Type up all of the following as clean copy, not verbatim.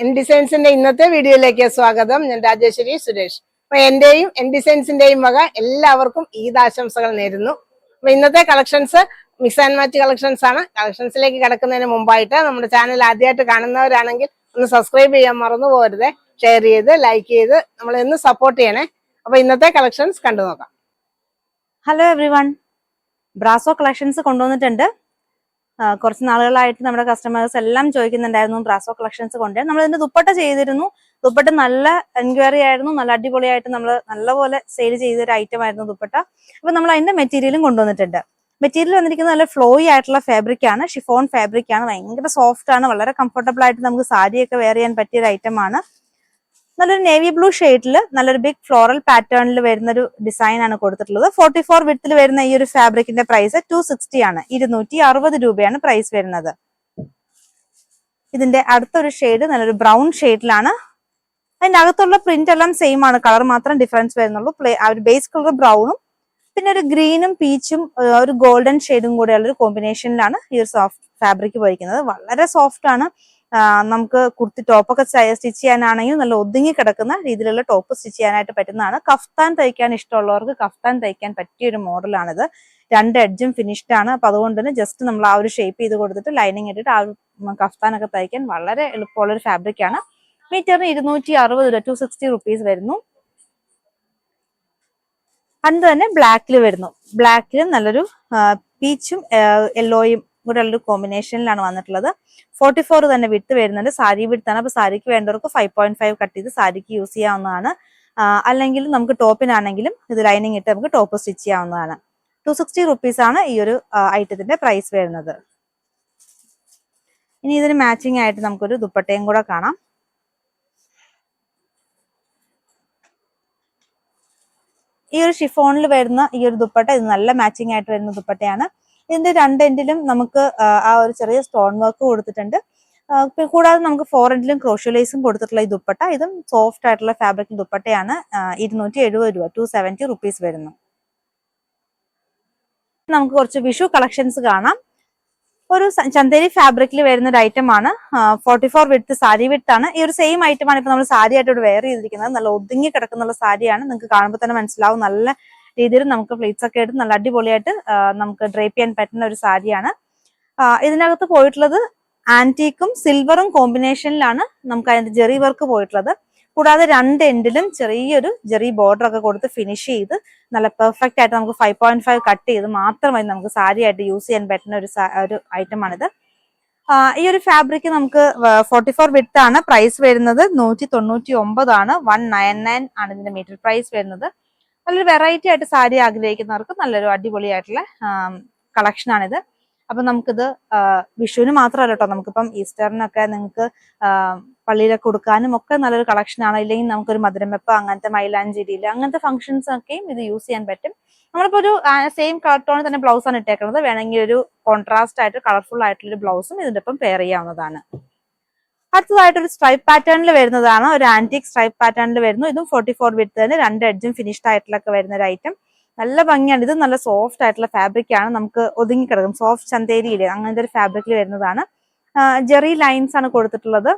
N ഡിസൈൻസിന്റെ ഇന്നത്തെ വീഡിയോയിലേക്ക് സ്വാഗതം. ഞാൻ രാജേശ്വരി സുരേഷ്. അപ്പൊ എന്റെയും എൻ ഡിസൈൻസിന്റെയും വക എല്ലാവർക്കും ഈദ് ആശംസകൾ നേരുന്നു. അപ്പൊ ഇന്നത്തെ collections mix and match collections ആണ്. കളക്ഷൻസിലേക്ക് കിടക്കുന്നതിന് മുമ്പായിട്ട് നമ്മുടെ ചാനൽ ആദ്യമായിട്ട് കാണുന്നവരാണെങ്കിൽ ഒന്ന് സബ്സ്ക്രൈബ് ചെയ്യാൻ മറന്നു പോകരുത്. ഷെയർ ചെയ്ത് ലൈക്ക് ചെയ്ത് നമ്മളെ ഒന്ന് സപ്പോർട്ട് ചെയ്യണേ. അപ്പൊ ഇന്നത്തെ കളക്ഷൻസ് കണ്ടു നോക്കാം. Hello every one, brasso collections കൊണ്ടുവന്നിട്ടുണ്ട്. കുറച്ച് നാളുകളായിട്ട് നമ്മുടെ കസ്റ്റമേഴ്സ് എല്ലാം ചോദിക്കുന്നുണ്ടായിരുന്നു ബ്രാസോ കളക്ഷൻസ് കൊണ്ട്. നമ്മൾ ഇതിന്റെ ദുപ്പട്ട ചെയ്തിരുന്നു. ദുപ്പട്ട നല്ല എൻക്വയറി ആയിരുന്നു, നല്ല അടിപൊളിയായിട്ട് നമ്മൾ നല്ലപോലെ സെയിൽ ചെയ്തൊരു ഐറ്റം ആയിരുന്നു ദുപ്പട്ട. അപ്പൊ നമ്മൾ അതിന്റെ മെറ്റീരിയലും കൊണ്ടുവന്നിട്ടുണ്ട്. മെറ്റീരിയൽ വന്നിരിക്കുന്നത് നല്ല ഫ്ലോയി ആയിട്ടുള്ള ഫാബ്രിക് ആണ്, ഷിഫോൺ ഫാബ്രിക് ആണ്. ഭയങ്കര സോഫ്റ്റ് ആണ്, വളരെ കംഫർട്ടബിൾ ആയിട്ട് നമുക്ക് സാരിയൊക്കെ വെയർ ചെയ്യാൻ പറ്റിയ ഒരു ഐറ്റം ആണ്. നല്ലൊരു നേവി ബ്ലൂ ഷെയ്ഡിൽ നല്ലൊരു ബിഗ് ഫ്ലോറൽ പാറ്റേണിൽ വരുന്ന ഒരു ഡിസൈൻ ആണ് കൊടുത്തിട്ടുള്ളത്. 44 വിഡ്ത്തിൽ വരുന്ന ഈ ഒരു ഫാബ്രിക്കിന്റെ പ്രൈസ് 260 ആണ്, 260 രൂപയാണ് പ്രൈസ് വരുന്നത്. ഇതിന്റെ അടുത്തൊരു ഷെയ്ഡ് നല്ലൊരു ബ്രൗൺ ഷെയ്ഡിലാണ്. അതിന്റെ അകത്തുള്ള പ്രിന്റ് എല്ലാം സെയിം ആണ്, കളർ മാത്രം ഡിഫറൻസ് വരുന്നുള്ളൂ. ആ ഒരു ബേസ് കളർ ബ്രൗണും പിന്നെ ഒരു ഗ്രീനും പീച്ചും ഒരു ഗോൾഡൻ ഷെയ്ഡും കൂടെയുള്ള ഒരു കോമ്പിനേഷനിലാണ് ഈ ഒരു സോഫ്റ്റ് ഫാബ്രിക് പോയിരിക്കുന്നത്. വളരെ സോഫ്റ്റ് ആണ്. നമുക്ക് കുർത്തി ടോപ്പൊക്കെ സ്റ്റിച്ച് ചെയ്യാനാണെങ്കിൽ നല്ല ഒതുങ്ങി കിടക്കുന്ന രീതിയിലുള്ള ടോപ്പ് സ്റ്റിച്ച് ചെയ്യാനായിട്ട് പറ്റുന്നതാണ്. കഫ്താൻ തയ്ക്കാൻ ഇഷ്ടമുള്ളവർക്ക് കഫ്താൻ തയ്ക്കാൻ പറ്റിയ ഒരു മോഡലാണിത്. 2 എഡ്ജും ഫിനിഷ്ഡ് ആണ്. അപ്പൊ അതുകൊണ്ട് തന്നെ ജസ്റ്റ് നമ്മൾ ആ ഒരു ഷേപ്പ് ചെയ്ത് കൊടുത്തിട്ട് ലൈനിങ് ഇട്ടിട്ട് ആ ഒരു കഫ്താനൊക്കെ തയ്ക്കാൻ വളരെ എളുപ്പമുള്ള ഒരു ഫാബ്രിക് ആണ്. മീറ്ററിന് 260 രൂപ, 260 റുപ്പീസ് വരുന്നു. അത് തന്നെ ബ്ലാക്കിൽ വരുന്നു. ബ്ലാക്കിൽ നല്ലൊരു പീച്ചും യെല്ലോയും കൂടെ ഉള്ളൊരു കോമ്പിനേഷനിലാണ് വന്നിട്ടുള്ളത്. 44 തന്നെ വിട്ട് വരുന്നുണ്ട്. സാരി വിട്ടാണ്. അപ്പൊ സാരിക്ക് വേണ്ടവർക്ക് 5.5 കട്ട് ചെയ്ത് സാരിക്ക് യൂസ് ചെയ്യാവുന്നതാണ്. അല്ലെങ്കിൽ നമുക്ക് ടോപ്പിനാണെങ്കിലും ഇത് ലൈനിങ് ഇട്ട് നമുക്ക് ടോപ്പ് സ്റ്റിച്ച് ചെയ്യാവുന്നതാണ്. 260 റുപ്പീസ് ആണ് ഈ ഒരു ഐറ്റത്തിന്റെ പ്രൈസ് വരുന്നത്. ഇനി ഇതിന് മാച്ചിങ് ആയിട്ട് നമുക്കൊരു ദുപ്പട്ടയും കൂടെ കാണാം. ഈ ഒരു ഷിഫോണിൽ വരുന്ന ഈ ഒരു ദുപ്പട്ട ഇത് നല്ല മാച്ചിങ് ആയിട്ട് വരുന്ന ദുപ്പട്ടയാണ്. ഇതിന്റെ 2 എൻഡിലും നമുക്ക് ആ ഒരു ചെറിയ സ്റ്റോൺ വർക്ക് കൊടുത്തിട്ടുണ്ട്. കൂടാതെ നമുക്ക് 4 എൻഡിലും ക്രോഷ്യോ കൊടുത്തിട്ടുള്ള ഈ ദുപ്പട്ട ഇതും സോഫ്റ്റ് ആയിട്ടുള്ള ഫാബ്രിക് ദുപ്പട്ടയാണ്. 270 രൂപ, 270 റുപ്പീസ് വരുന്നു. നമുക്ക് കുറച്ച് വിഷു കളക്ഷൻസ് കാണാം. ഒരു ചന്തേരി ഫാബ്രിക്കിൽ വരുന്ന ഒരു ഐറ്റം ആണ്. 44 വിഡ്ത്ത് സാരി വിഡ്ത്താണ്. ഈ ഒരു സെയിം ഐറ്റം ആണ് ഇപ്പൊ നമ്മൾ സാരി ആയിട്ട് ഇവിടെ വെയർ ചെയ്തിരിക്കുന്നത്. നല്ല ഒതുങ്ങി കിടക്കുന്ന സാരിയാണ്. നിങ്ങൾക്ക് കാണുമ്പോൾ തന്നെ മനസ്സിലാവും. നല്ല രീതിയിൽ നമുക്ക് പ്ലേറ്റ്സ് ഒക്കെ എടുത്ത് നല്ല അടിപൊളിയായിട്ട് നമുക്ക് ഡ്രേപ്പ് ചെയ്യാൻ പറ്റുന്ന ഒരു സാരിയാണ്. ഇതിനകത്ത് പോയിട്ടുള്ളത് ആന്റീക്കും സിൽവറും കോമ്പിനേഷനിലാണ് നമുക്ക് അതിന്റെ ജെറി വർക്ക് പോയിട്ടുള്ളത്. കൂടാതെ 2 എൻഡിലും ചെറിയൊരു ജെറി ബോർഡർ ഒക്കെ കൊടുത്ത് ഫിനിഷ് ചെയ്ത് നല്ല പെർഫെക്റ്റ് ആയിട്ട് നമുക്ക് 5.5 കട്ട് ചെയ്ത് മാത്രമായി നമുക്ക് സാരി ആയിട്ട് യൂസ് ചെയ്യാൻ പറ്റുന്ന ഒരു ഐറ്റം ആണിത്. ഈ ഒരു ഫാബ്രിക് നമുക്ക് 44 വിഡ്ത്ത് ആണ്. പ്രൈസ് വരുന്നത് 199 ആണ്. 199 ആണ് ഇതിന്റെ മീറ്റർ പ്രൈസ് വരുന്നത്. നല്ലൊരു വെറൈറ്റി ആയിട്ട് സാരി ആഗ്രഹിക്കുന്നവർക്ക് നല്ലൊരു അടിപൊളിയായിട്ടുള്ള കളക്ഷൻ ആണിത്. അപ്പൊ നമുക്കിത് വിഷുവിന് മാത്രമല്ല കേട്ടോ, നമുക്കിപ്പം ഈസ്റ്ററിനൊക്കെ നിങ്ങൾക്ക് പള്ളിയിലൊക്കെ കൊടുക്കാനും ഒക്കെ നല്ലൊരു കളക്ഷൻ ആണ്. ഇല്ലെങ്കിൽ നമുക്കൊരു മധുരം വെപ്പ്, അങ്ങനത്തെ മൈലാഞ്ചേരിയിൽ അങ്ങനത്തെ ഫംഗ്ഷൻസ് ഒക്കെയും ഇത് യൂസ് ചെയ്യാൻ പറ്റും. നമ്മളിപ്പോ ഒരു സെയിം കളർ ടോണിൽ തന്നെ ബ്ലൗസ് ആണ് ഇട്ടേക്കുന്നത്. വേണമെങ്കിൽ ഒരു കോൺട്രാസ്റ്റ് ആയിട്ട് കളർഫുൾ ആയിട്ടുള്ള ഒരു ബ്ലൗസും ഇതിന്റെ ഒപ്പം പെയർ ചെയ്യാവുന്നതാണ്. അടുത്തതായിട്ട് ഒരു സ്ട്രൈപ്പ് പാറ്റേണിൽ വരുന്നതാണ്. ഒരു ആന്റിക് സ്ട്രൈപ്പ് പാറ്റേണിൽ വരുന്നു. ഇതും 44 വിഡ്ത്ത് തന്നെ 2 എഡ്ജും ഫിനിഷ്ഡ് ആയിട്ടുള്ളൊക്കെ വരുന്ന ഒരു ഐറ്റം. നല്ല ഭംഗിയാണ്. ഇത് നല്ല സോഫ്റ്റ് ആയിട്ടുള്ള ഫാബ്രിക് ആണ്. നമുക്ക് ഒതുങ്ങി കിടക്കും. സോഫ്റ്റ് ചന്തേരിയില് അങ്ങനത്തെ ഒരു ഫാബ്രിക്കിൽ വരുന്നതാണ്. ജെറി ലൈൻസ് ആണ് കൊടുത്തിട്ടുള്ളത്.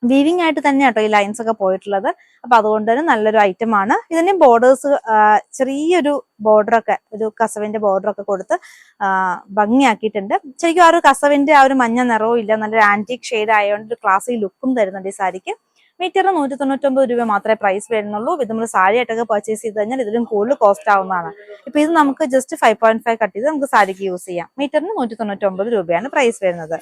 വീവിംഗ് ആയിട്ട് തന്നെ കേട്ടോ ഈ ലൈൻസ് ഒക്കെ പോയിട്ടുള്ളത്. അപ്പൊ അതുകൊണ്ട് തന്നെ നല്ലൊരു ഐറ്റം ആണ്. ഇതിന്റെ ബോർഡേഴ്സ് ചെറിയൊരു ബോർഡറൊക്കെ, ഒരു കസവിന്റെ ബോർഡറൊക്കെ കൊടുത്ത് ഭംഗിയാക്കിയിട്ടുണ്ട്. ശരിക്കും ആ ഒരു കസവിന്റെ ആ ഒരു മഞ്ഞ നിറവും ഇല്ല, നല്ലൊരു ആന്റിക് ഷെയ്ഡ് ആയതുകൊണ്ട് ഒരു ക്ലാസ്സിൽ ലുക്കും തരുന്നുണ്ട് ഈ സാരിക്ക്. മീറ്ററിന് 199 രൂപ മാത്രമേ പ്രൈസ് വരുന്നുള്ളൂ. ഇത് നമ്മൾ സാരി ആയിട്ടൊക്കെ പർച്ചേസ് ചെയ്ത് കഴിഞ്ഞാൽ ഇതിലും കൂടുതൽ കോസ്റ്റ് ആവുന്നതാണ്. ഇപ്പൊ ഇത് നമുക്ക് ജസ്റ്റ് 5.5 കട്ട് ചെയ്ത് നമുക്ക് സാരിക്ക് യൂസ് ചെയ്യാം. മീറ്ററിന് 199 രൂപയാണ് പ്രൈസ് വരുന്നത്.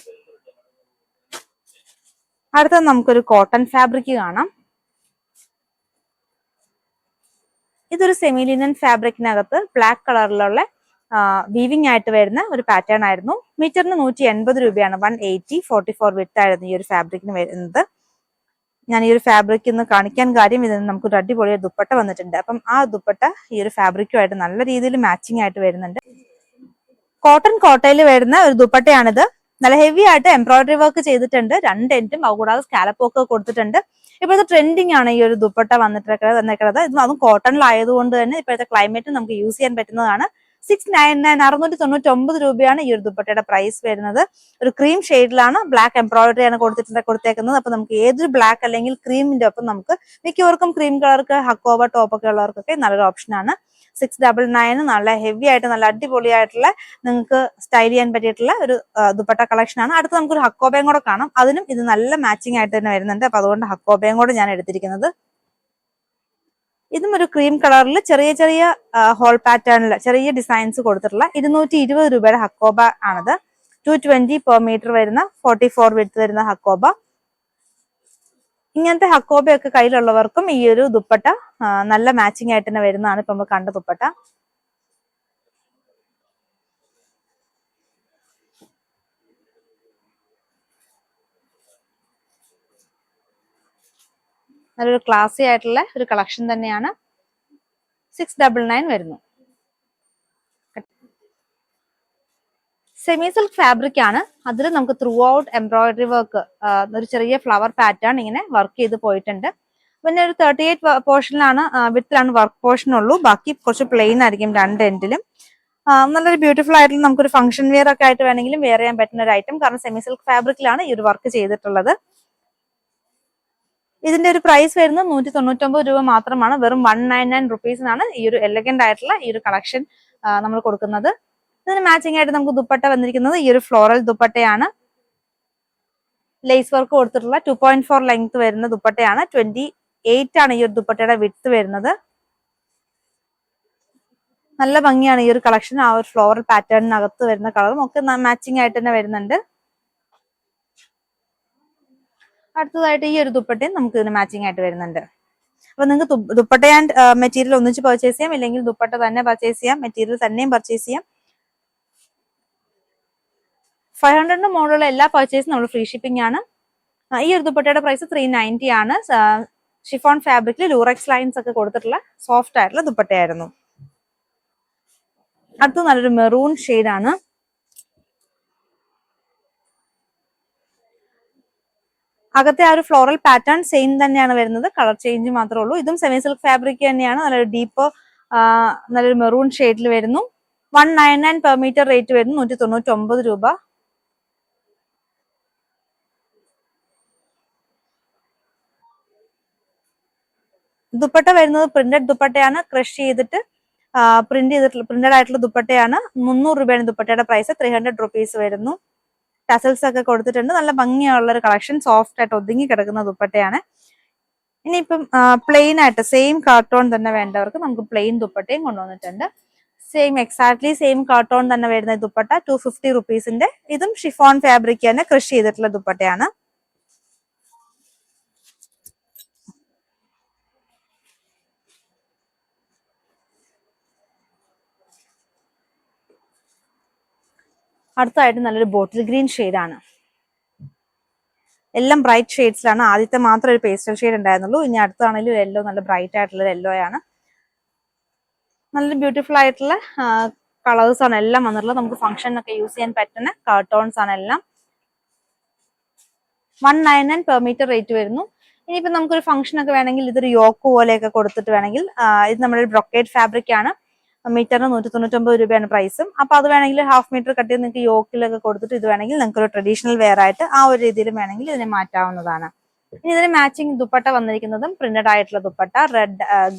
അടുത്തത് നമുക്കൊരു കോട്ടൺ ഫാബ്രിക് കാണാം. ഇതൊരു സെമി ലിനൻ ഫാബ്രിക്കിനകത്ത് ബ്ലാക്ക് കളറിലുള്ള വീവിംഗ് ആയിട്ട് വരുന്ന ഒരു പാറ്റേൺ ആയിരുന്നു. മീറ്ററിന് 180 രൂപയാണ്. 180, 44 വിഡ്ത്ത് ആയിരുന്നു ഈ ഒരു ഫാബ്രിക്കിന് വരുന്നത്. ഞാൻ ഈ ഒരു ഫാബ്രിക് ഇന്ന് കാണിക്കാൻ കാര്യം ഇതിന് നമുക്കൊരു അടിപൊളി ദുപ്പട്ട വന്നിട്ടുണ്ട്. അപ്പം ആ ദുപ്പട്ട ഈ ഒരു ഫാബ്രിക്കുമായിട്ട് നല്ല രീതിയിൽ മാച്ചിങ് ആയിട്ട് വരുന്നുണ്ട്. കോട്ടൺ കോട്ടയിൽ വരുന്ന ഒരു ദുപ്പട്ടയാണിത്. നല്ല ഹെവി ആയിട്ട് എംബ്രോയിഡറി വർക്ക് ചെയ്തിട്ടുണ്ട്. 2 എൻഡും കൂടാതെ സ്കാലപ്പ് ഒക്കെ കൊടുത്തിട്ടുണ്ട്. ഇപ്പോഴത്തെ ട്രെൻഡിങ് ആണ് ഈ ഒരു ദുപ്പട്ട വന്നിരിക്കുന്നത്. അതും കോട്ടണിലായതുകൊണ്ട് തന്നെ ഇപ്പോഴത്തെ ക്ലൈമറ്റ് നമുക്ക് യൂസ് ചെയ്യാൻ പറ്റുന്നതാണ്. 699 699 രൂപയാണ് ഈ ഒരു ദുപ്പട്ടയുടെ പ്രൈസ് വരുന്നത്. ഒരു ക്രീം ഷെയ്ഡിലാണ്, ബ്ലാക്ക് എംബ്രോയിഡറി ആണ് കൊടുത്തേക്കുന്നത്. അപ്പൊ നമുക്ക് ഏതൊരു ബ്ലാക്ക് അല്ലെങ്കിൽ ക്രീമിന്റെ ഒപ്പം നമുക്ക് മിക്കവർക്കും ക്രീം കളർക്ക് ഹക്കോബ ടോപ്പൊക്കെ ഉള്ളവർക്കൊക്കെ നല്ലൊരു ഓപ്ഷനാണ്. 699 നല്ല ഹെവി ആയിട്ട് നല്ല അടിപൊളിയായിട്ടുള്ള നിങ്ങൾക്ക് സ്റ്റൈൽ ചെയ്യാൻ പറ്റിയിട്ടുള്ള ഒരു ദുപ്പട്ട കളക്ഷൻ ആണ്. അടുത്ത് നമുക്കൊരു ഹക്കോബയും കൂടെ കാണാം. അതിനും ഇത് നല്ല മാച്ചിങ് ആയിട്ട് തന്നെ വരുന്നുണ്ട്. അപ്പൊ അതുകൊണ്ട് ഹക്കോബയും കൂടെ ഞാൻ എടുത്തിരിക്കുന്നത്. ഇതും ഒരു ക്രീം കളറിൽ ചെറിയ ചെറിയ ഹോൾ പാറ്റേണിൽ ചെറിയ ഡിസൈൻസ് കൊടുത്തിട്ടുള്ള 220 രൂപയുടെ ഹക്കോബ ആണത്. 220 പെർ മീറ്റർ വരുന്ന 44 വിഡ്ത്ത് വരുന്ന ഹക്കോബ. ഇങ്ങനത്തെ ഹക്കോബയൊക്കെ കയ്യിലുള്ളവർക്കും ഈ ഒരു ദുപ്പട്ട നല്ല മാച്ചിങ് ആയിട്ട് തന്നെ വരുന്നതാണ് ഇപ്പൊ നമ്മൾ കണ്ട ദുപ്പട്ട. നല്ലൊരു ക്ലാസി ആയിട്ടുള്ള ഒരു കളക്ഷൻ തന്നെയാണ്. 699 വരുന്നു. സെമി സിൽക്ക് ഫാബ്രിക് ആണ്. അതിൽ നമുക്ക് ത്രൂ ഔട്ട് എംബ്രോയിഡറി വർക്ക്, ഒരു ചെറിയ ഫ്ലവർ പാറ്റേൺ ഇങ്ങനെ വർക്ക് ചെയ്ത് പോയിട്ടുണ്ട്. പിന്നെ ഒരു 38 പോർഷനിലാണ് വിത്തിലാണ് വർക്ക് പോർഷൻ ഉള്ളൂ. ബാക്കി കുറച്ച് പ്ലെയിൻ ആയിരിക്കും രണ്ട് എൻഡിലും. നല്ലൊരു ബ്യൂട്ടിഫുൾ ആയിട്ടുള്ള നമുക്കൊരു ഫംഗ്ഷൻ വെയർ ഒക്കെ ആയിട്ട് വേണമെങ്കിലും വെയർ ചെയ്യാൻ പറ്റുന്ന ഒരു ഐറ്റം. കാരണം സെമി സിൽക്ക് ഫാബ്രിക്കിലാണ് ഈ ഒരു വർക്ക് ചെയ്തിട്ടുള്ളത്. ഇതിന്റെ ഒരു പ്രൈസ് വരുന്നത് 199 രൂപ മാത്രമാണ്. വെറും 199 റുപ്പീസിനാണ് ഈ ഒരു എലഗന്റ് ആയിട്ടുള്ള ഈ ഒരു കളക്ഷൻ നമ്മൾ കൊടുക്കുന്നത്. ഇതിന് മാച്ചിങ് ആയിട്ട് നമുക്ക് ദുപ്പട്ട വന്നിരിക്കുന്നത് ഈ ഒരു ഫ്ലോറൽ ദുപ്പട്ടയാണ്. ലേസ് വർക്ക് കൊടുത്തിട്ടുള്ള 2.4 ലെങ്ത് വരുന്ന ദുപ്പട്ടയാണ്. 28 ആണ് ഈ ഒരു ദുപ്പട്ടയുടെ വിഡ്ത്ത് വരുന്നത്. നല്ല ഭംഗിയാണ് ഈ ഒരു കളക്ഷൻ. ആ ഒരു ഫ്ലോറൽ പാറ്റേണിനകത്ത് വരുന്ന കളറും ഒക്കെ മാച്ചിങ് ആയിട്ട് തന്നെ വരുന്നുണ്ട്. അടുത്തതായിട്ട് ഈ ഒരു ദുപ്പട്ടയും നമുക്ക് ഇതിന് മാച്ചിങ് ആയിട്ട് വരുന്നുണ്ട്. അപ്പൊ നിങ്ങൾക്ക് ദുപ്പട്ട ആൻഡ് മെറ്റീരിയൽ ഒന്നിച്ച് പർച്ചേസ് ചെയ്യാം, ഇല്ലെങ്കിൽ ദുപ്പട്ട തന്നെ പർച്ചേസ് ചെയ്യാം, മെറ്റീരിയൽ തന്നെയും പർച്ചേസ് ചെയ്യാം. 500 മുകളിലുള്ള എല്ലാ പർച്ചേസും നമ്മൾ ഫ്രീ ഷിപ്പിംഗ് ആണ്. ഈ ഒരു ദുപ്പട്ടയുടെ പ്രൈസ് 390 ആണ്. ഷിഫോൺ ഫാബ്രിക്കിൽ ലൂറക്സ് ലൈൻസ് ഒക്കെ കൊടുത്തിട്ടുള്ള സോഫ്റ്റ് ആയിട്ടുള്ള ദുപ്പട്ടയായിരുന്നു. അടുത്ത നല്ലൊരു മെറൂൺ ഷെയ്ഡാണ്. അകത്തെ ആ ഒരു ഫ്ലോറൽ പാറ്റേൺ സെയിം തന്നെയാണ് വരുന്നത്, കളർ ചേഞ്ച് മാത്രമേ ഉള്ളൂ. ഇതും സെമി സിൽക്ക് ഫാബ്രിക് തന്നെയാണ്. നല്ലൊരു ഡീപ്പ് നല്ലൊരു മെറൂൺ ഷെയ്ഡിൽ വരുന്നു. 199 പെർ മീറ്റർ റേറ്റ് വരുന്നു. 199 രൂപ. ദുപ്പട്ട വരുന്നത് പ്രിന്റഡ് ദുപ്പട്ടയാണ്. ക്രഷ് ചെയ്തിട്ട് പ്രിന്റഡ് ആയിട്ടുള്ള ദുപ്പട്ടയാണ്. 300 രൂപയാണ് ദുപ്പട്ടയുടെ പ്രൈസ്. 300 റുപ്പീസ് വരുന്നു. ടസൽസ് ഒക്കെ കൊടുത്തിട്ടുണ്ട്. നല്ല ഭംഗിയുള്ള ഒരു കളക്ഷൻ. സോഫ്റ്റ് ആയിട്ട് ഒതുങ്ങി കിടക്കുന്ന ദുപ്പട്ടയാണ്. ഇനിയിപ്പം പ്ലെയിൻ ആയിട്ട് സെയിം കാർട്ടോൺ തന്നെ വേണ്ടവർക്ക് നമുക്ക് പ്ലെയിൻ ദുപ്പട്ടയും കൊണ്ടുവന്നിട്ടുണ്ട്. എക്സാക്ട്ലി സെയിം കാർട്ടോൺ തന്നെ വരുന്ന ദുപ്പട്ട 250 റുപ്പീസിന്റെ. ഇതും ഷിഫോൺ ഫാബ്രിക് തന്നെ ക്രഷ് ചെയ്തിട്ടുള്ള ദുപ്പട്ടയാണ്. അടുത്തതായിട്ട് നല്ലൊരു ബോട്ടിൽ ഗ്രീൻ ഷെയ്ഡാണ്. എല്ലാം ബ്രൈറ്റ് ഷെയ്ഡ്സിലാണ്. ആദ്യത്തെ മാത്രം ഒരു പേസ്റ്റൽ ഷെയ്ഡ് ഉണ്ടായിരുന്നുള്ളൂ. ഇനി അടുത്താണെങ്കിലും യെല്ലോ, നല്ല ബ്രൈറ്റ് ആയിട്ടുള്ള യെല്ലോ ആണ്. നല്ല ബ്യൂട്ടിഫുൾ ആയിട്ടുള്ള കളേഴ്സ് ആണ് എല്ലാം വന്നിട്ടുള്ളത്. നമുക്ക് ഫംഗ്ഷനൊക്കെ യൂസ് ചെയ്യാൻ പറ്റുന്ന കാർട്ടോൺസ് ആണ് എല്ലാം. 199 പെർ മീറ്റർ റേറ്റ് വരുന്നു. ഇനിയിപ്പോ നമുക്കൊരു ഫംഗ്ഷൻ ഒക്കെ വേണമെങ്കിൽ ഇതൊരു യോക്ക് പോലെയൊക്കെ കൊടുത്തിട്ട് വേണമെങ്കിൽ, ഇത് നമ്മുടെ ബ്രൊക്കേഡ് ഫാബ്രിക് ആണ്. മീറ്ററിന് 199 രൂപയാണ് പ്രൈസും. അപ്പൊ അത് വേണമെങ്കിൽ ഹാഫ് മീറ്റർ കട്ട് ചെയ്ത് നിങ്ങൾക്ക് യോക്കിലൊക്കെ കൊടുത്തിട്ട് ഇത് വേണമെങ്കിൽ നിങ്ങൾക്ക് ഒരു ട്രഡീഷണൽ വെയർ ആയിട്ട് ആ ഒരു രീതിയിൽ വേണമെങ്കിൽ ഇതിനെ മാറ്റാവുന്നതാണ്. ഇനി ഇതിന് മാച്ചിങ് ദുപ്പട്ട വന്നിരിക്കുന്നതും പ്രിന്റഡ് ആയിട്ടുള്ള dupatta,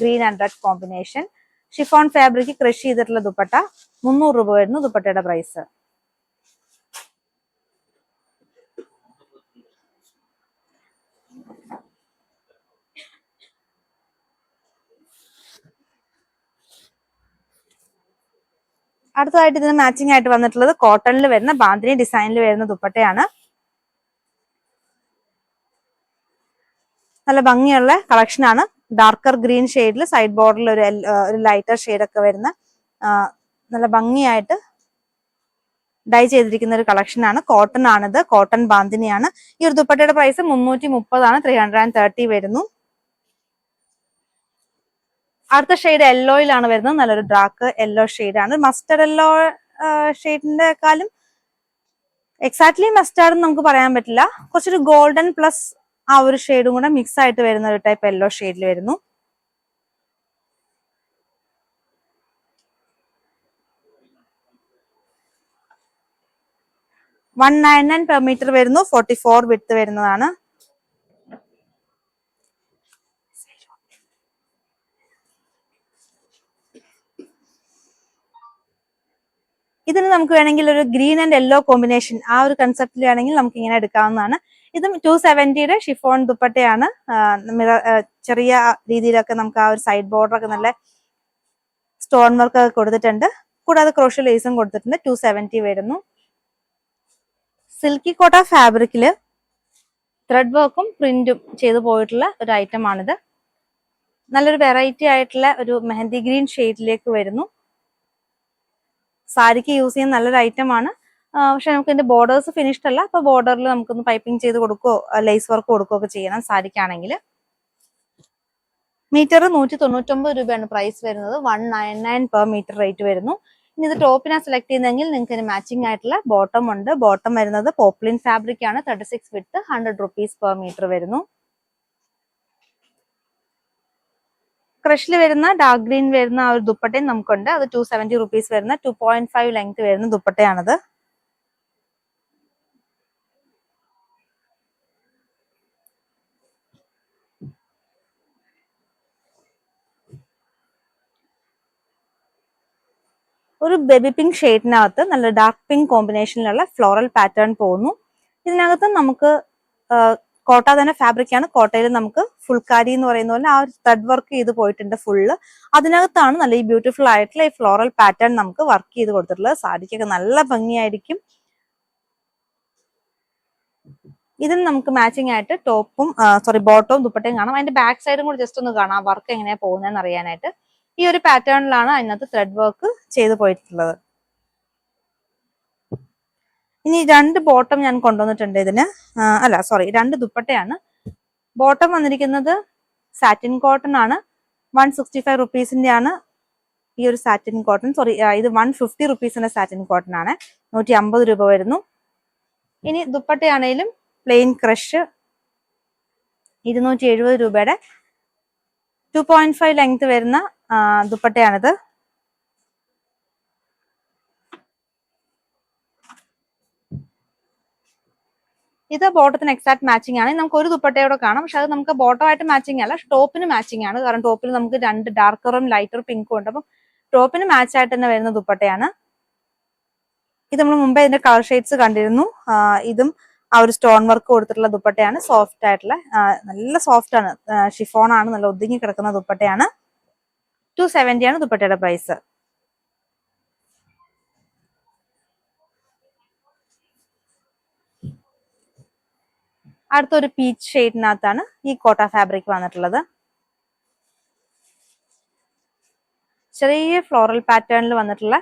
green and red combination, chiffon fabric crush ചെയ്തിട്ടുള്ള ദുപ്പട്ട. 300 രൂപ വരുന്നു ദുപ്പട്ടയുടെ പ്രൈസ്. അടുത്തതായിട്ട് ഇതിന് മാച്ചിങ് ആയിട്ട് വന്നിട്ടുള്ളത് കോട്ടണിൽ വരുന്ന ബാന്തിനി ഡിസൈനിൽ വരുന്ന ദുപ്പട്ടയാണ്. നല്ല ഭംഗിയുള്ള കളക്ഷൻ ആണ്. ഡാർക്കർ ഗ്രീൻ ഷെയ്ഡിൽ സൈഡ് ബോർഡറിൽ ഒരു ലൈറ്റർ ഷെയ്ഡൊക്കെ വരുന്ന നല്ല ഭംഗിയായിട്ട് ഡൈ ചെയ്തിരിക്കുന്ന ഒരു കളക്ഷൻ ആണ്. കോട്ടൺ ആണിത്, കോട്ടൺ ബാന്തിനിയാണ്. ഈ ഒരു ദുപ്പട്ടയുടെ പ്രൈസ് 330 ആണ്. 330 വരുന്നു. അടുത്ത ഷെയ്ഡ് യെല്ലോയിലാണ് വരുന്നത്. നല്ലൊരു ഡാർക്ക് യെല്ലോ ഷെയ്ഡാണ്. മസ്റ്റർഡ് യെല്ലോ ഷെയ്ഡിന്റെക്കാളും എക്സാക്ട്ലി മസ്റ്റാർഡ് നമുക്ക് പറയാൻ പറ്റില്ല. കുറച്ചൊരു ഗോൾഡൻ പ്ലസ് ആ ഒരു ഷെയ്ഡും കൂടെ മിക്സ് ആയിട്ട് വരുന്ന ഒരു ടൈപ്പ് യെല്ലോ ഷെയ്ഡിൽ വരുന്നു. 199 പെർ മീറ്റർ വരുന്നു. 44 വിഡ്ത്ത് വരുന്നതാണ്. ഇതിന് നമുക്ക് വേണമെങ്കിൽ ഒരു ഗ്രീൻ ആൻഡ് യെല്ലോ കോമ്പിനേഷൻ ആ ഒരു കൺസെപ്റ്റിൽ വേണമെങ്കിൽ നമുക്ക് ഇങ്ങനെ എടുക്കാവുന്നതാണ്. ഇതും 270 ഷിഫോൺ ദുപ്പട്ടയാണ്. ചെറിയ രീതിയിലൊക്കെ നമുക്ക് ആ ഒരു സൈഡ് ബോർഡർ ഒക്കെ നല്ല സ്റ്റോൺ വർക്ക് ഒക്കെ കൊടുത്തിട്ടുണ്ട്. കൂടാതെ ക്രോഷ്യോ ലേസും കൊടുത്തിട്ടുണ്ട്. 270 വരുന്നു. സിൽക്കി കോട്ട ഫാബ്രിക്കില് ത്രെഡ് വർക്കും പ്രിന്റും ചെയ്തു പോയിട്ടുള്ള ഒരു ഐറ്റം ആണിത്. നല്ലൊരു വെറൈറ്റി ആയിട്ടുള്ള ഒരു മെഹന്തി ഗ്രീൻ ഷെയ്ഡിലേക്ക് വരുന്നു. സാരിക്ക് യൂസ് ചെയ്യാൻ നല്ലൊരു ഐറ്റം ആണ്. പക്ഷെ നമുക്ക് ഇതിന്റെ ബോർഡേഴ്സ് ഫിനിഷ്ഡ് അല്ല. അപ്പൊ ബോർഡറിൽ നമുക്കൊന്ന് പൈപ്പിംഗ് ചെയ്ത് കൊടുക്കുകയോ ലേസ് വർക്ക് കൊടുക്കുകയോ ഒക്കെ ചെയ്യണം സാരിക്കാണെങ്കിൽ. മീറ്റർ 199 രൂപയാണ് പ്രൈസ് വരുന്നത്. 199 പെർ മീറ്റർ റേറ്റ് വരുന്നു. ഇനി ഇത് ടോപ്പിനാണ് സെലക്ട് ചെയ്യുന്നതെങ്കിൽ നിങ്ങൾക്ക് ഇതിന് മാച്ചിങ് ആയിട്ടുള്ള ബോട്ടം ഉണ്ട്. ബോട്ടം വരുന്നത് പോപ്ലിൻ ഫാബ്രിക് ആണ്. 36 വിഡ്ത്ത്, 100 rupees പെർ മീറ്റർ വരുന്നു. ക്രഷിൽ വരുന്ന ഡാർക്ക് ഗ്രീൻ വരുന്ന ആ ഒരു ദുപ്പട്ടയും നമുക്കുണ്ട്. അത് 270 rupees വരുന്ന 2.5 ലെങ്ത് വരുന്ന ദുപ്പട്ടയാണത്. ഒരു ബേബി പിങ്ക് ഷെയ്ഡിനകത്ത് നല്ല ഡാർക്ക് പിങ്ക് കോമ്പിനേഷനിലുള്ള ഫ്ലോറൽ പാറ്റേൺ പോകുന്നു. ഇതിനകത്ത് നമുക്ക് കോട്ട തന്നെ ഫാബ്രിക് ആണ്. കോട്ടയിൽ നമുക്ക് ഫുൾക്കാരി എന്ന് പറയുന്ന പോലെ ആ ഒരു ത്രെഡ് വർക്ക് ചെയ്ത് പോയിട്ടുണ്ട് ഫുള്ള്. അതിനകത്താണ് നല്ല ഈ ബ്യൂട്ടിഫുൾ ആയിട്ടുള്ള ഈ ഫ്ലോറൽ പാറ്റേൺ നമുക്ക് വർക്ക് ചെയ്ത് കൊടുത്തിട്ടുള്ളത്. സാരിക്കൊക്കെ നല്ല ഭംഗിയായിരിക്കും. ഇതിന് നമുക്ക് മാച്ചിങ് ആയിട്ട് ടോപ്പും ബോട്ടവും ദുപ്പട്ടയും കാണാം. അതിന്റെ ബാക്ക് സൈഡും കൂടി ജസ്റ്റ് ഒന്ന് കാണാം വർക്ക് എങ്ങനെയാ പോകുന്നതെന്ന് അറിയാനായിട്ട്. ഈ ഒരു പാറ്റേണിലാണ് അതിനകത്ത് ത്രെഡ് വർക്ക് ചെയ്ത് പോയിട്ടുള്ളത്. ഇനി 2 ബോട്ടം ഞാൻ കൊണ്ടുവന്നിട്ടുണ്ട് ഇതിന്. രണ്ട് ദുപ്പട്ടയാണ്. ബോട്ടം വന്നിരിക്കുന്നത് സാറ്റിൻ കോട്ടൺ ആണ്. 165 rupeesന്റെ ആണ് ഈ ഒരു സാറ്റിൻ കോട്ടൺ. ഇത് 150 rupeesന്റെ സാറ്റിൻ കോട്ടൺ ആണ്. 150 രൂപ വരുന്നു. ഇനി ദുപ്പട്ടയാണേലും പ്ലെയിൻ ക്രഷ് 270 രൂപയുടെ 2.5 ലെങ്ത് വരുന്ന ദുപ്പട്ടയാണിത്. ഇത് ബോട്ടത്തിന് എക്സാക്ട് മാച്ചിങ് ആണ്. നമുക്ക് ഒരു ദുപ്പട്ടയോടെ കാണാം. പക്ഷെ അത് നമുക്ക് ബോട്ടമായിട്ട് മാച്ചിങ് അല്ല, ടോപ്പിന് മാച്ചിങ് ആണ്. കാരണം ടോപ്പിൽ നമുക്ക് 2 ഡാർക്കറും ലൈറ്റർ പിങ്കും ഉണ്ട്. അപ്പം ടോപ്പിന് മാച്ച് ആയിട്ട് തന്നെ വരുന്ന ദുപ്പട്ടയാണ് ഇത്. നമ്മൾ മുമ്പേ ഇതിന്റെ കളർ ഷെയ്ഡ്സ് കണ്ടിരുന്നു. ഇതും ആ ഒരു സ്റ്റോൺ വർക്ക് കൊടുത്തിട്ടുള്ള ദുപ്പട്ടയാണ്. സോഫ്റ്റ് ആയിട്ടുള്ള നല്ല സോഫ്റ്റ് ആണ്. ഷിഫോൺ ആണ്. നല്ല ഒതുങ്ങി കിടക്കുന്ന ദുപ്പട്ടയാണ്. 270 ആണ് ദുപ്പട്ടയുടെ പ്രൈസ്. അടുത്തൊരു പീച്ച് ഷെയ്ഡിനകത്താണ് ഈ കോട്ട ഫാബ്രിക് വന്നിട്ടുള്ളത്. ചെറിയ ഫ്ലോറൽ പാറ്റേണിൽ വന്നിട്ടുള്ള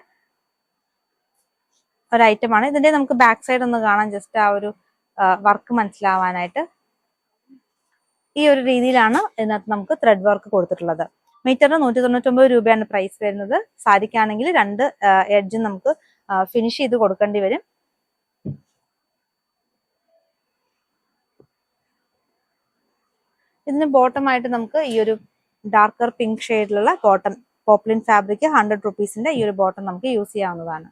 ഒരു ഐറ്റം ആണ്. ഇതിന്റെ നമുക്ക് ബാക്ക് സൈഡ് ഒന്ന് കാണാം, ജസ്റ്റ് ആ ഒരു വർക്ക് മനസ്സിലാവാനായിട്ട്. ഈ ഒരു രീതിയിലാണ് ഇതിനകത്ത് നമുക്ക് ത്രെഡ് വർക്ക് കൊടുത്തിട്ടുള്ളത്. മീറ്ററിന് 199 രൂപയാണ് പ്രൈസ് വരുന്നത്. സാരിക്കാണെങ്കിൽ 2 എഡ്ജും നമുക്ക് ഫിനിഷ് ചെയ്ത് കൊടുക്കേണ്ടി വരും. ഇതിന് ബോട്ടമായിട്ട് നമുക്ക് ഈ ഒരു ഡാർക്കർ പിങ്ക് ഷെയ്ഡിലുള്ള ബോട്ടം പോപ്ലിൻ ഫാബ്രിക് 100 rupeesന്റെ ഈ ഒരു ബോട്ടം നമുക്ക് യൂസ് ചെയ്യാവുന്നതാണ്.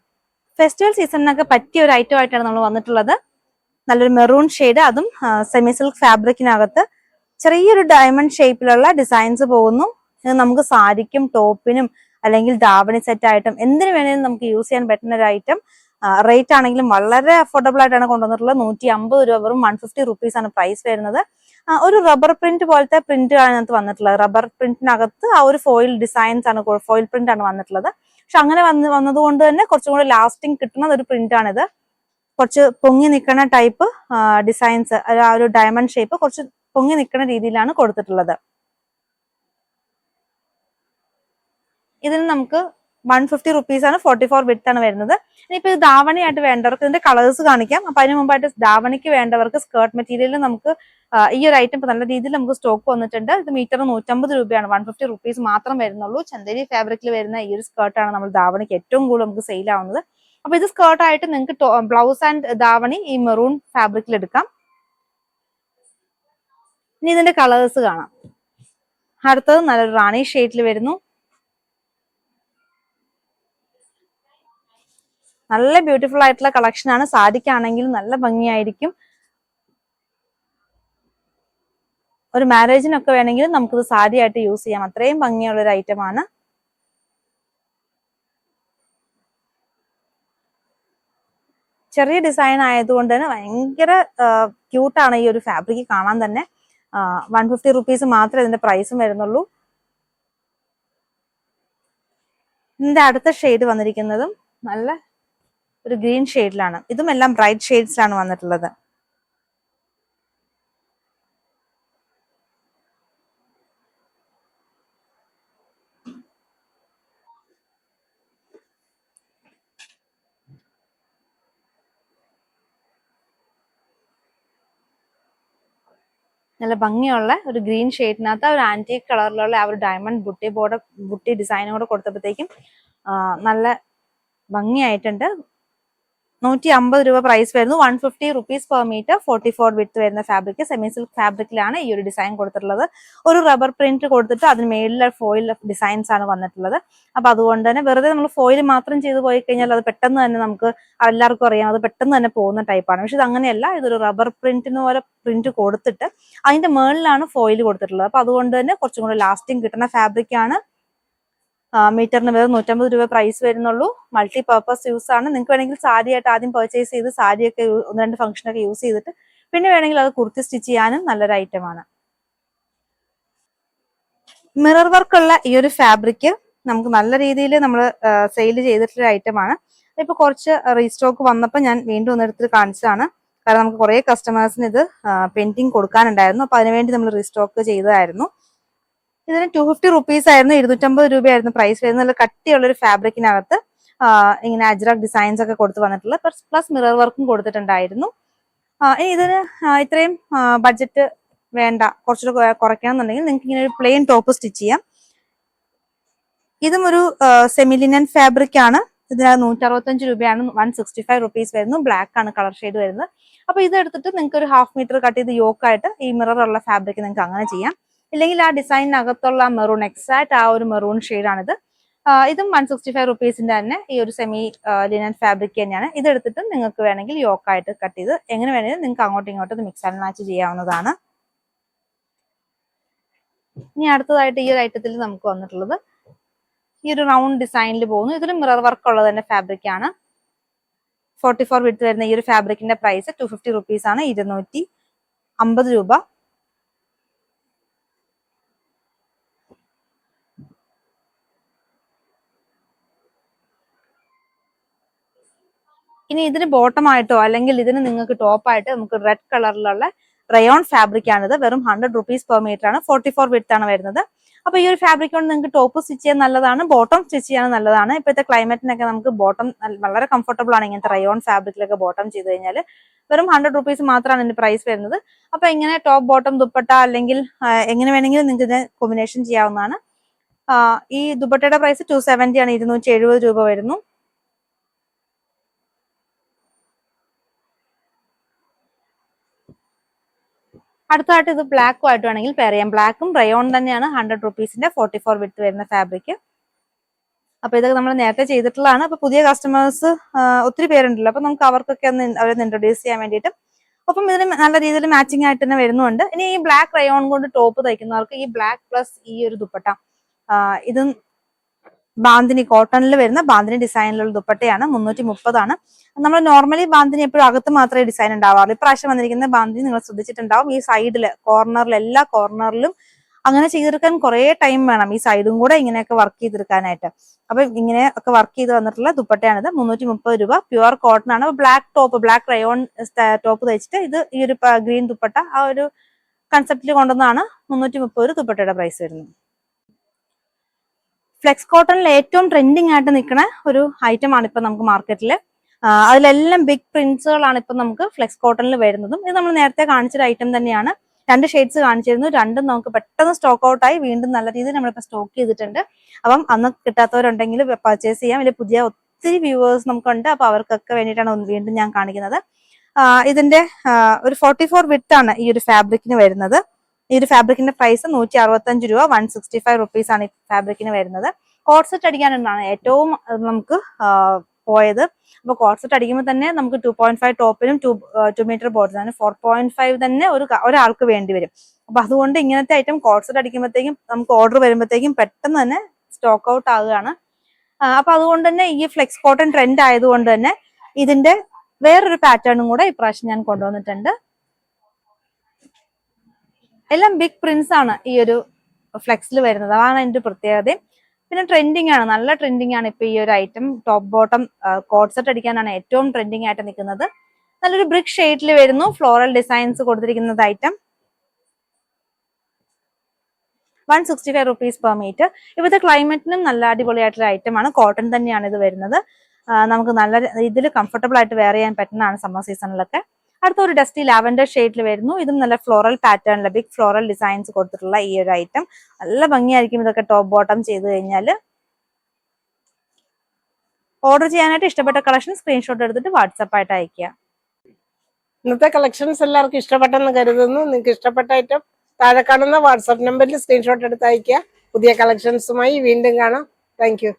ഫെസ്റ്റിവൽ സീസണിനൊക്കെ പറ്റിയ ഒരു ഐറ്റം ആയിട്ടാണ് നമ്മൾ വന്നിട്ടുള്ളത്. നല്ലൊരു മെറൂൺ ഷെയ്ഡ്, അതും സെമി സിൽക്ക് ഫാബ്രിക്കിനകത്ത് ചെറിയൊരു ഡയമണ്ട് ഷേപ്പിലുള്ള ഡിസൈൻസ് പോകുന്നു. ഇത് നമുക്ക് സാരിക്കും ടോപ്പിനും അല്ലെങ്കിൽ ദാവണി സെറ്റ് ആയിട്ടും എന്തിനു വേണേലും നമുക്ക് യൂസ് ചെയ്യാൻ പറ്റുന്ന ഒരു ഐറ്റം. റേറ്റ് ആണെങ്കിലും വളരെ അഫോർഡബിൾ ആയിട്ടാണ് കൊണ്ടുവന്നിട്ടുള്ളത്. 150 രൂപ, വെറും 150 rupees ആണ് പ്രൈസ് വരുന്നത്. ഒരു റബ്ബർ പ്രിന്റ് പോലത്തെ പ്രിന്റ് ആണ് അതിനകത്ത് വന്നിട്ടുള്ളത്. റബ്ബർ പ്രിന്റിനകത്ത് ആ ഒരു ഫോയിൽ ഡിസൈൻസ് ആണ്, ഫോയിൽ പ്രിന്റ് ആണ് വന്നിട്ടുള്ളത്. പക്ഷെ അങ്ങനെ വന്നതുകൊണ്ട് തന്നെ കുറച്ചും കൂടെ ലാസ്റ്റിംഗ് കിട്ടുന്ന ഒരു പ്രിന്റ് ആണിത്. കുറച്ച് പൊങ്ങി നിൽക്കുന്ന ടൈപ്പ് ഡിസൈൻസ്, ആ ഒരു ഡയമണ്ട് ഷേപ്പ് കുറച്ച് പൊങ്ങി നിൽക്കുന്ന രീതിയിലാണ് കൊടുത്തിട്ടുള്ളത്. ഇതിന് നമുക്ക് 150 rupees ആണ്. 44 width ആണ് വരുന്നത്. ഇനിയിപ്പോ ഇത് ധാവണിയായിട്ട് വേണ്ടവർക്ക് ഇതിന്റെ കളേഴ്സ് കാണിക്കാം. അപ്പൊ അതിന് മുമ്പായിട്ട് ധാവണിക്ക് വേണ്ടവർക്ക് സ്കേർട്ട് മെറ്റീരിയലിൽ നമുക്ക് ഈ ഒരു ഐറ്റം ഇപ്പൊ നല്ല രീതിയിൽ നമുക്ക് സ്റ്റോക്ക് വന്നിട്ടുണ്ട്. ഇത് മീറ്റർ 150 രൂപയാണ്. 150 rupees മാത്രം വരുന്നുള്ളൂ. ചന്ദേരി ഫാബ്രിക്കിൽ വരുന്ന ഈ ഒരു സ്കേർട്ടാണ് നമ്മൾ ധാവണിക്ക് ഏറ്റവും കൂടുതൽ നമുക്ക് സെയിൽ ആവുന്നത്. അപ്പൊ ഇത് സ്കേർട്ടായിട്ട് നിങ്ങൾക്ക് ബ്ലൗസ് ആൻഡ് ധാവണി ഈ മെറൂൺ ഫാബ്രിക്കിൽ എടുക്കാം. ഇനി ഇതിന്റെ കളേഴ്സ് കാണാം. അടുത്തത് നല്ലൊരു റാണി ഷെയ്ഡിൽ വരുന്നു. നല്ല ബ്യൂട്ടിഫുൾ ആയിട്ടുള്ള കളക്ഷൻ ആണ്. സാരിക്കാണെങ്കിലും നല്ല ഭംഗിയായിരിക്കും. ഒരു മാരേജിനൊക്കെ വേണമെങ്കിൽ നമുക്കിത് സാരി ആയിട്ട് യൂസ് ചെയ്യാം. അത്രയും ഭംഗിയുള്ള ഒരു ഐറ്റം ആണ്. ചെറിയ ഡിസൈൻ ആയതുകൊണ്ട് തന്നെ ഭയങ്കര ക്യൂട്ടാണ് ഈ ഒരു ഫാബ്രിക് കാണാൻ തന്നെ. 150 റുപ്പീസ് മാത്രമേ ഇതിന്റെ പ്രൈസും വരുന്നുള്ളൂ. ഇതിന്റെ അടുത്ത ഷെയ്ഡ് വന്നിരിക്കുന്നതും നല്ല ഒരു ഗ്രീൻ ഷെയ്ഡിലാണ്. ഇതും എല്ലാം ബ്രൈറ്റ് ഷെയ്ഡ്സിലാണ് വന്നിട്ടുള്ളത്. നല്ല ഭംഗിയുള്ള ഒരു ഗ്രീൻ ഷെയ്ഡിനകത്ത് ഒരു ആന്റിക് കളറിലുള്ള ആ ഒരു ഡയമണ്ട് ബുട്ടി ഡിസൈനും കൂടെ കൊടുത്തപ്പോഴത്തേക്കും നല്ല ഭംഗിയായിട്ടുണ്ട്. 150 രൂപ പ്രൈസ് വരുന്നു. 150 റുപ്പീസ് പെർ മീറ്റർ. 44 വിഡ്ത്ത് വരുന്ന ഫാബ്രിക്. സെമി സിൽക്ക് ഫാബ്രിക്കിലാണ് ഈ ഒരു ഡിസൈൻ കൊടുത്തിട്ടുള്ളത്. ഒരു റബ്ബർ പ്രിന്റ് കൊടുത്തിട്ട് അതിന് മേളിലെ ഫോയിൽ ഡിസൈൻസ് ആണ് വന്നിട്ടുള്ളത്. അപ്പൊ അതുകൊണ്ട് തന്നെ വെറുതെ നമ്മൾ ഫോയിൽ മാത്രം ചെയ്ത് പോയി കഴിഞ്ഞാൽ അത് പെട്ടെന്ന് തന്നെ നമുക്ക് എല്ലാവർക്കും അറിയാം, അത് പെട്ടെന്ന് തന്നെ പോകുന്ന ടൈപ്പാണ്. പക്ഷെ ഇത് അങ്ങനെയല്ല. ഇതൊരു റബ്ബർ പ്രിന്റിന് പോലെ പ്രിന്റ് കൊടുത്തിട്ട് അതിന്റെ മേളിലാണ് ഫോയിൽ കൊടുത്തിട്ടുള്ളത്. അപ്പൊ അതുകൊണ്ട് തന്നെ കുറച്ചും കൂടെ ലാസ്റ്റിംഗ് കിട്ടുന്ന ഫാബ്രിക് ആണ്. മീറ്ററിന് വെറും 150 രൂപ പ്രൈസ് വരുന്നുള്ളൂ. മൾട്ടി പർപ്പസ് യൂസ് ആണ്. നിങ്ങൾക്ക് വേണമെങ്കിൽ സാരി ആയിട്ട് ആദ്യം പർച്ചേസ് ചെയ്ത് സാരിയൊക്കെ 1-2 ഫംഗ്ഷനൊക്കെ യൂസ് ചെയ്തിട്ട് പിന്നെ വേണമെങ്കിൽ അത് കുർത്തി സ്റ്റിച്ച് ചെയ്യാനും നല്ലൊരു ഐറ്റം ആണ്. മിറർ വർക്കുള്ള ഈ ഒരു ഫാബ്രിക് നമുക്ക് നല്ല രീതിയിൽ നമ്മൾ സെയിൽ ചെയ്തിട്ടുള്ള ഐറ്റം ആണ്. ഇപ്പൊ കുറച്ച് റീസ്റ്റോക്ക് വന്നപ്പോൾ ഞാൻ വീണ്ടും ഒന്നെടുത്ത് കാണിച്ചതാണ്. കാരണം നമുക്ക് കുറെ കസ്റ്റമേഴ്സിന് ഇത് പെയിന്റിങ് കൊടുക്കാനുണ്ടായിരുന്നു. അപ്പൊ അതിനുവേണ്ടി നമ്മൾ റീസ്റ്റോക്ക് ചെയ്തതായിരുന്നു. ഇതിന് 250 റുപ്പീസ് ആയിരുന്നു. 250 രൂപയായിരുന്നു പ്രൈസ് വരുന്നത്. നല്ല കട്ടിയുള്ള ഒരു ഫാബ്രിക്കിനകത്ത് ഇങ്ങനെ അജ്രക് ഡിസൈൻസ് ഒക്കെ കൊടുത്ത് വന്നിട്ടുള്ള പ്ലസ് മിറർ വർക്കും കൊടുത്തിട്ടുണ്ടായിരുന്നു. ഇതിന് ഇത്രയും ബഡ്ജറ്റ് വേണ്ട, കുറച്ചുകൂടെ കുറയ്ക്കണം എന്നുണ്ടെങ്കിൽ നിങ്ങൾക്ക് ഇങ്ങനെ ഒരു പ്ലെയിൻ ടോപ്പ് സ്റ്റിച്ച് ചെയ്യാം. ഇതും ഒരു സെമി ലിനൻ ഫാബ്രിക് ആണ്. ഇതിന് 165 രൂപയാണ്. 165 റുപ്പീസ് വരുന്നു. ബ്ലാക്ക് ആണ് കളർ ഷെയ്ഡ് വരുന്നത്. അപ്പൊ ഇതെടുത്തിട്ട് നിങ്ങൾക്ക് ഒരു 1/2 മീറ്റർ കട്ട് ചെയ്ത് യോക്കായിട്ട് ഈ മിറർ ഉള്ള ഫാബ്രിക് നിങ്ങൾക്ക് അങ്ങനെ ചെയ്യാം. ഇല്ലെങ്കിൽ ആ ഡിസൈനിനകത്തുള്ള മെറൂൺ എക്സാക്ട് ആ ഒരു മെറൂൺ ഷെയ്ഡാണിത്. ഇതും 165 റുപ്പീസിന്റെ തന്നെ ഈ ഒരു സെമി ലിനൻ ഫാബ്രിക് തന്നെയാണ്. ഇതെടുത്തിട്ട് നിങ്ങൾക്ക് വേണമെങ്കിൽ യോക്കായിട്ട് കട്ട് ചെയ്ത് എങ്ങനെ വേണമെങ്കിലും നിങ്ങൾക്ക് അങ്ങോട്ടും ഇങ്ങോട്ടും മിക്സ് ആൻഡ് മാച്ച് ചെയ്യാവുന്നതാണ്. ഇനി അടുത്തതായിട്ട് ഈ ഒരു ഐറ്റത്തിൽ നമുക്ക് വന്നിട്ടുള്ളത് ഈ ഒരു റൗണ്ട് ഡിസൈനിൽ പോകുന്നു. ഇതിൽ മിറർ വർക്ക് ഉള്ളത് തന്നെ ഫാബ്രിക് ആണ്. 44 വിഡ്ത്ത് വരുന്ന ഈ ഒരു ഫാബ്രിക്കിന്റെ പ്രൈസ് 250 റുപ്പീസ് ആണ്. 250 രൂപ. ഇനി ഇതിന് ബോട്ടം ആയിട്ടോ അല്ലെങ്കിൽ ഇതിന് നിങ്ങൾക്ക് ടോപ്പായിട്ട് നമുക്ക് റെഡ് കളറിലുള്ള റയോൺ ഫാബ്രിക് ആണിത്. വെറും 100 റുപ്പീസ് പെർ മീറ്റർ ആണ്. 44 വിഡ്ത്ത് ആണ് വരുന്നത്. അപ്പൊ ഈ ഒരു ഫാബ്രിക് കൊണ്ട് നിങ്ങൾക്ക് ടോപ്പ് സ്റ്റിച്ച് ചെയ്യാൻ നല്ലതാണ്, ബോട്ടം സ്റ്റിച്ച് ചെയ്യാൻ നല്ലതാണ്. ഇപ്പോഴത്തെ ക്ലൈമറ്റിനൊക്കെ നമുക്ക് ബോട്ടം വളരെ കംഫർട്ടബിൾ ആണ്. ഇങ്ങനത്തെ റയോൺ ഫാബ്രിക്കിലൊക്കെ ബോട്ടം ചെയ്ത് കഴിഞ്ഞാൽ വെറും 100 റുപ്പീസ് മാത്രമാണ് ഇതിന്റെ പ്രൈസ് വരുന്നത്. അപ്പൊ ഇങ്ങനെ ടോപ്പ് ബോട്ടം ദുപ്പട്ട അല്ലെങ്കിൽ എങ്ങനെ വേണമെങ്കിലും നിങ്ങൾക്ക് ഇതിനെ കോമ്പിനേഷൻ ചെയ്യാവുന്നതാണ്. ഈ ദുപ്പട്ടയുടെ പ്രൈസ് 270 ആണ്. 270 രൂപ വരുന്നു. അടുത്തായിട്ട് ഇത് ബ്ലാക്കും ആയിട്ട് വേണമെങ്കിൽ പെയർ ചെയ്യാം. ബ്ലാക്കും റയോൺ തന്നെയാണ്. 100 റുപ്പീസിന്റെ 44 വിഡ്ത്ത് വരുന്ന ഫാബ്രിക്. അപ്പൊ ഇതൊക്കെ നമ്മൾ നേരത്തെ ചെയ്തിട്ടുള്ളതാണ്. അപ്പൊ പുതിയ കസ്റ്റമേഴ്സ് ഒത്തിരി പേരുണ്ടല്ലോ. അപ്പൊ നമുക്ക് അവർക്കൊക്കെ അവരെ ഇൻട്രൊഡ്യൂസ് ചെയ്യാൻ വേണ്ടിയിട്ട് ഒപ്പം ഇതിന് നല്ല രീതിയിൽ മാച്ചിങ് ആയിട്ട് തന്നെ വരുന്നുണ്ട്. ഇനി ഈ ബ്ലാക്ക് റയോൺ കൊണ്ട് ടോപ്പ് തയ്ക്കുന്നവർക്ക് ഈ ബ്ലാക്ക് പ്ലസ് ഈ ഒരു ദുപ്പട്ട, ഇത് ബാന്തിനി കോട്ടണിൽ വരുന്ന ബാന്തിനി ഡിസൈനിലുള്ള ദുപ്പട്ടയാണ്. 330 ആണ്. നമ്മൾ നോർമലി ബാന്തിനി എപ്പോഴും അകത്ത് മാത്രമേ ഡിസൈൻ ഉണ്ടാവാറുള്ളൂ. ഇപ്രാവശ്യം വന്നിരിക്കുന്ന ബാന്തിനി നിങ്ങൾ ശ്രദ്ധിച്ചിട്ടുണ്ടാവും. ഈ സൈഡില് കോർണറിൽ എല്ലാ കോർണറിലും അങ്ങനെ ചെയ്തെടുക്കാൻ കുറെ ടൈം വേണം. ഈ സൈഡും കൂടെ ഇങ്ങനെയൊക്കെ വർക്ക് ചെയ്തെടുക്കാനായിട്ട്. അപ്പൊ ഇങ്ങനെ ഒക്കെ വർക്ക് ചെയ്ത് വന്നിട്ടുള്ള ദുപ്പട്ടയാണിത്. 330 രൂപ. പ്യുവർ കോട്ടൺ ആണ്. Black top, black rayon top തയ്ച്ചിട്ട് ഇത് ഈ ഒരു ഗ്രീൻ ദുപ്പട്ട ആ ഒരു കൺസെപ്റ്റിൽ കൊണ്ടുവന്നാണ് 330 ദുപ്പട്ടയുടെ പ്രൈസ് വരുന്നത്. ഫ്ലെക്സ് കോട്ടണിൽ ഏറ്റവും ട്രെൻഡിങ് ആയിട്ട് നിൽക്കുന്ന ഒരു ഐറ്റം ആണ് ഇപ്പൊ നമുക്ക് മാർക്കറ്റിൽ. അതിലെല്ലാം ബിഗ് പ്രിന്റ്സുകളാണ് ഇപ്പൊ നമുക്ക് ഫ്ലെക്സ് കോട്ടണിൽ വരുന്നതും. ഇത് നമ്മൾ നേരത്തെ കാണിച്ചൊരു ഐറ്റം തന്നെയാണ്. 2 ഷെയ്ഡ്സ് കാണിച്ചിരുന്നു. രണ്ടും നമുക്ക് പെട്ടെന്ന് സ്റ്റോക്ക് ഔട്ട് ആയി. വീണ്ടും നല്ല രീതിയിൽ നമ്മളിപ്പോൾ സ്റ്റോക്ക് ചെയ്തിട്ടുണ്ട്. അപ്പം അന്ന് കിട്ടാത്തവരുണ്ടെങ്കിൽ പർച്ചേസ് ചെയ്യാം. ഇതിൽ പുതിയ ഒത്തിരി വ്യൂവേഴ്സ് നമുക്കുണ്ട്. അപ്പൊ അവർക്കൊക്കെ വേണ്ടിയിട്ടാണ് വീണ്ടും ഞാൻ കാണിക്കുന്നത്. ഇതിന്റെ ഒരു 44 വിഡ്ത്ത് ആണ് ഈ ഒരു ഫാബ്രിക്കിന് വരുന്നത്. ഈ ഒരു ഫാബ്രിക്കിന്റെ പ്രൈസ് 165 രൂപ. 165 റുപ്പീസ് ആണ് ഈ ഫാബ്രിക്കിന് വരുന്നത്. കോട്ട് സെറ്റ് അടിക്കാനുള്ളതാണ് ഏറ്റവും നമുക്ക് പോയത്. അപ്പൊ കോഡ്സെറ്റ് അടിക്കുമ്പോൾ തന്നെ നമുക്ക് 2.5 ടോപ്പിനും 2 മീറ്റർ ബോട്ടം, അങ്ങനെ 4.5 തന്നെ ഒരാൾക്ക് വേണ്ടി വരും. അപ്പൊ അതുകൊണ്ട് ഇങ്ങനത്തെ ഐറ്റം കോഡ്സെറ്റ് അടിക്കുമ്പോഴത്തേക്കും നമുക്ക് ഓർഡർ വരുമ്പോഴത്തേക്കും പെട്ടെന്ന് തന്നെ സ്റ്റോക്ക് ഔട്ട് ആകുകയാണ്. അപ്പൊ അതുകൊണ്ട് തന്നെ ഈ ഫ്ലെക്സ് കോട്ടൺ ട്രെൻഡ് ആയതുകൊണ്ട് തന്നെ ഇതിന്റെ വേറൊരു പാറ്റേണും കൂടെ ഇപ്രാവശ്യം ഞാൻ കൊണ്ടുവന്നിട്ടുണ്ട്. എല്ലാം ബിഗ് പ്രിന്റ്സ് ആണ് ഈ ഒരു ഫ്ലെക്സിൽ വരുന്നത്, അതാണ് അതിന്റെ പ്രത്യേകത. പിന്നെ ട്രെൻഡിങ് ആണ്, നല്ല ട്രെൻഡിങ് ആണ് ഇപ്പൊ ഈ ഒരു ഐറ്റം. ടോപ്പ് ബോട്ടം കോഡ്സെറ്റ് അടിക്കാനാണ് ഏറ്റവും ട്രെൻഡിങ് ആയിട്ട് നിൽക്കുന്നത്. നല്ലൊരു ബ്രിക്ക് ഷെയ്ഡിൽ വരുന്നു, ഫ്ലോറൽ ഡിസൈൻസ് കൊടുത്തിരിക്കുന്നത് ഐറ്റം. 165 rupees per meter. ഇവിടുത്തെ ക്ലൈമറ്റിനും നല്ല അടിപൊളിയായിട്ടുള്ള ഐറ്റം ആണ്. കോട്ടൺ തന്നെയാണ് ഇത് വരുന്നത്. നമുക്ക് നല്ല ഇതിൽ കംഫർട്ടബിൾ ആയിട്ട് വെയർ ചെയ്യാൻ പറ്റുന്നതാണ് സമ്മർ സീസണിലൊക്കെ. അടുത്ത ഒരു ഡസ്റ്റി ലാവൻഡർ ഷെയ്ഡിൽ വരുന്നു. ഇതും നല്ല ഫ്ലോറൽ പാറ്റേണില് ബിഗ് ഫ്ലോറൽ ഡിസൈൻസ് കൊടുത്തിട്ടുള്ള ഈ ഒരു ഐറ്റം. നല്ല ഭംഗിയായിരിക്കും ഇതൊക്കെ ടോപ്പ് ബോട്ടം ചെയ്ത് കഴിഞ്ഞാൽ. ഓർഡർ ചെയ്യാനായിട്ട് ഇഷ്ടപ്പെട്ട കളക്ഷൻ സ്ക്രീൻഷോട്ട് എടുത്തിട്ട് വാട്സാപ്പ് ആയിട്ട് അയക്കുക. ഇന്നത്തെ കളക്ഷൻസ് എല്ലാവർക്കും ഇഷ്ടപ്പെട്ടെന്ന് കരുതുന്നു. നിങ്ങൾക്ക് ഇഷ്ടപ്പെട്ട ഐറ്റം താഴെ കാണുന്ന വാട്സാപ്പ് നമ്പറിൽ സ്ക്രീൻഷോട്ട് എടുത്ത് അയക്കുക. പുതിയ കളക്ഷൻസുമായി വീണ്ടും കാണാം. Thank you.